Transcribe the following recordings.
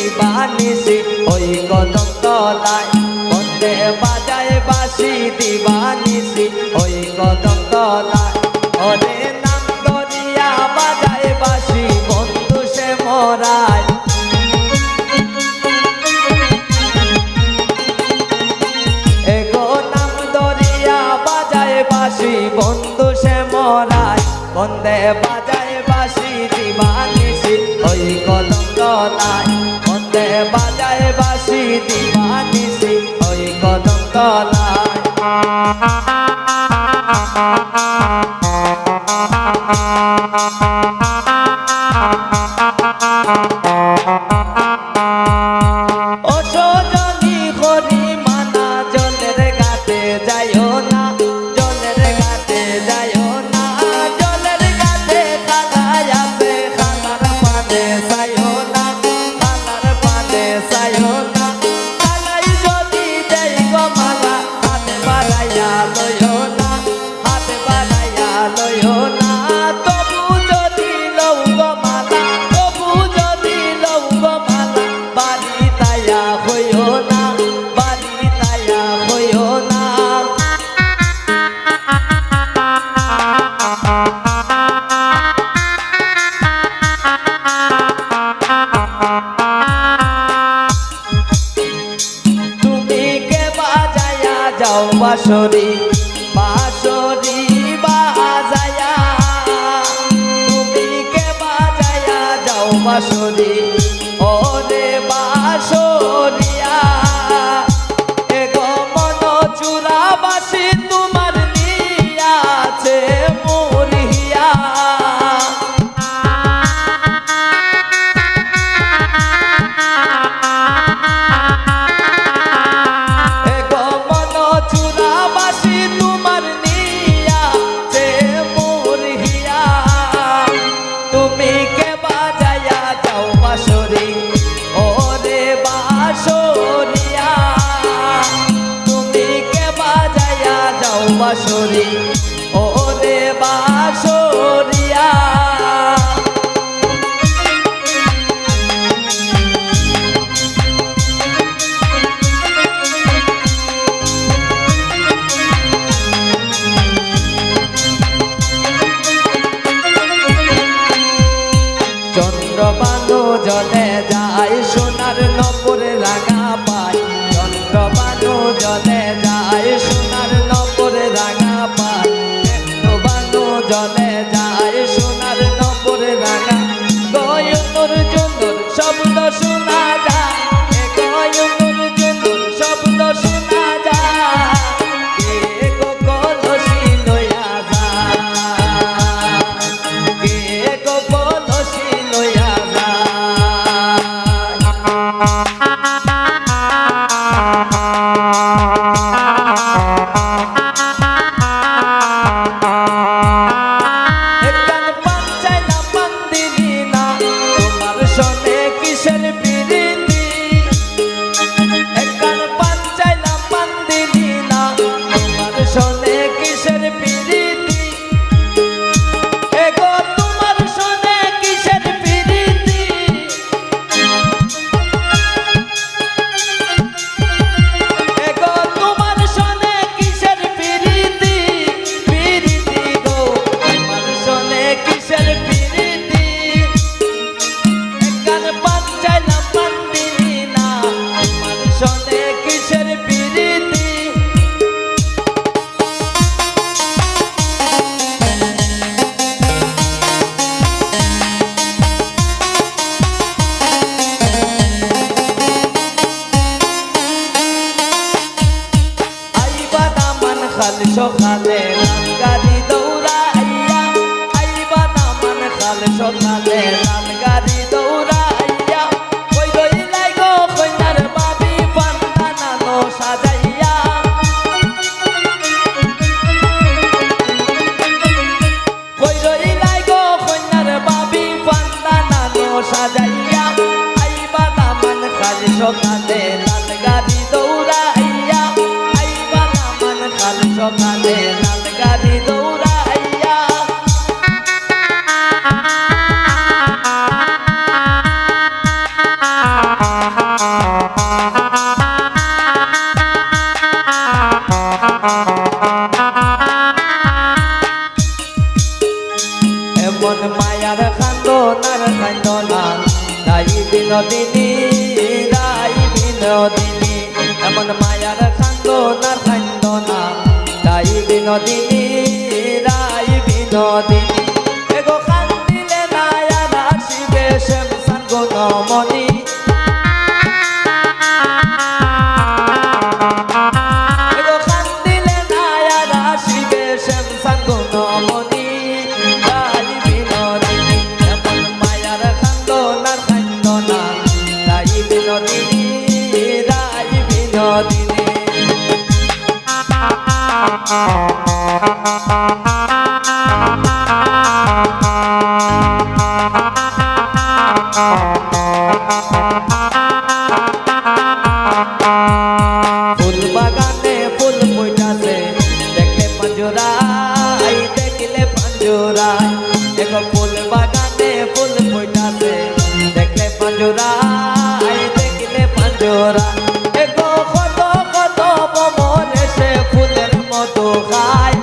দিবানিসি ওই কদম তলায় বন্দে বাজায় বাঁশি দিবানিসি ওই কদম তলায় ওরে নাম দরিয়া বাজায় বাঁশি বন্ধু সে মরায় এগো নাম দরিয়া বাজায় বাঁশি বন্ধু সে মরায় বন্দে বাজায় বাঁশি দিবানিসি ওই কদম তলায় বন্দে বাজায় বাঁশি দিবানিসি ওই কদম তলায় ও সজনী হরি মানা জলের ঘাটে যাইও না জলের ঘাটে যাইও না জলের ঘাটে খালায় আছে খালার পানে যাইও না খালার পানে যাইও না খালাই যদি দেই গো মালা হাত বাড়াইয়া লইও না হাত বাড়াইয়া লইও না তবু যদি লও গো মালা তবু যদি লও গো মালা বাড়ি তাইয়া হইও না বাড়ি তাইয়া হইও না তুমি কে বাজায়া যাও বাঁশরি বাঁশরি বাজায়া তুমি কে বাজায়া যাও বাঁশরি ওরে বাঁশরিয়া এগো মন চূড়া বাঁশি তোমার নিয়াছে মুরিয়া এগো মন চূড়া বাঁশি তোমার নিয়াছে মুরিয়া তুমি কে বাজায়া যাও বাঁশরি ওরে বাঁশরিয়া তুমি কে বাজায়া যাও বাঁশরি ওরে বাঁশরিয়া চন্দ্রবানু জলে যায় সোনার নপুরে রাঙা পায় চন্দ্রবানু জলে যায় সোনার নপুরে রাঙা পায় চন্দ্রবানু জলে যায় সোনার নপুরে রাঙা গয়নুর জুনুর শব্দ শোনা যায় গয়নুর জুনুর শব্দ শোনা যায় কে গো কলসি লইয়া যায় কে গো কলসি লইয়া একখান পান চাইলা পান দিলি না তোমার সনে কিসের প্রীতি একখান পান চাইলা পান দিলি না তোমার সনে কিসের প্রীতি এগো তোমার সনে কিসের প্রীতি এগো তোমার সনে কিসের প্রীতি প্রীতি গো তোমার সনে কিসের প্রীতি একখান পান চাইলা পান দিলি না তোমার সনে কিসের প্রীতি আইবা দামান খাল সকালে লাল গাড়ি দৌড়াইয়া আইবা দামান খাল সকালে লাল গাড়ি দৌড়াইয়া কই রইলাই গো কইনার বাবি পান্তা নানো সাজাইয়া কই রইলাই গো কইনার বাবি পান্তা নানো সাজাইয়া আইবা দামান খাল সকালে লাল গাড়ি দৌড়াইয়া আইবা দামান খাল সকালে লাল গাড়ি দৌড়াইয়া এমন মায়ার খান্দনার খান্দনা রাই বিনোদিনী রাই বিনোদিনী এমন মায়ার খান্দনার খান্দনা রাই বিনোদিনী রাই বিনোদিনী এগো খান্দিলে নায়ার আসিবে শ্যামসান গুণমণি এগো খান্দিলে নায়ার আসিবে শ্যামসান গুণমণি রাই বিনোদিনী এমন মায়ার খান্দনার খান্দনা রাই বিনোদিনী রাই বিনোদিনী ফুল বাগানে ফুল ফুটাছে দেখলে পাঞ্জরাই দেখলে পাঞ্জরাই এগো ফুল বাগানে ফুল ফুটাছে দেখলে পাঞ্জরাই দেখলে পাঞ্জরাই এগো কত কত ভ্রমর এসে ফুলের মতো খায়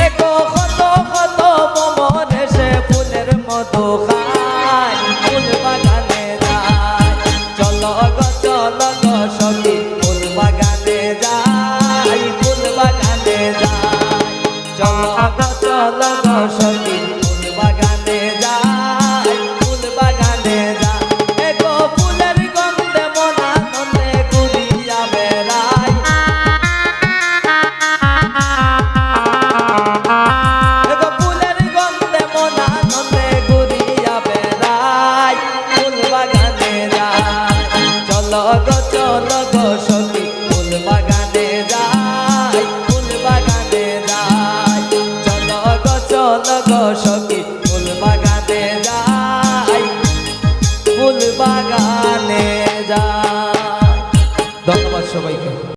এগো কত কত ভ্রমর এসে ফুলের মতো খায় ফুল বাগানে যায় চলো গো সখী ফুল বাগানে যাই ফুল বাগানে যাই চলো গো সখী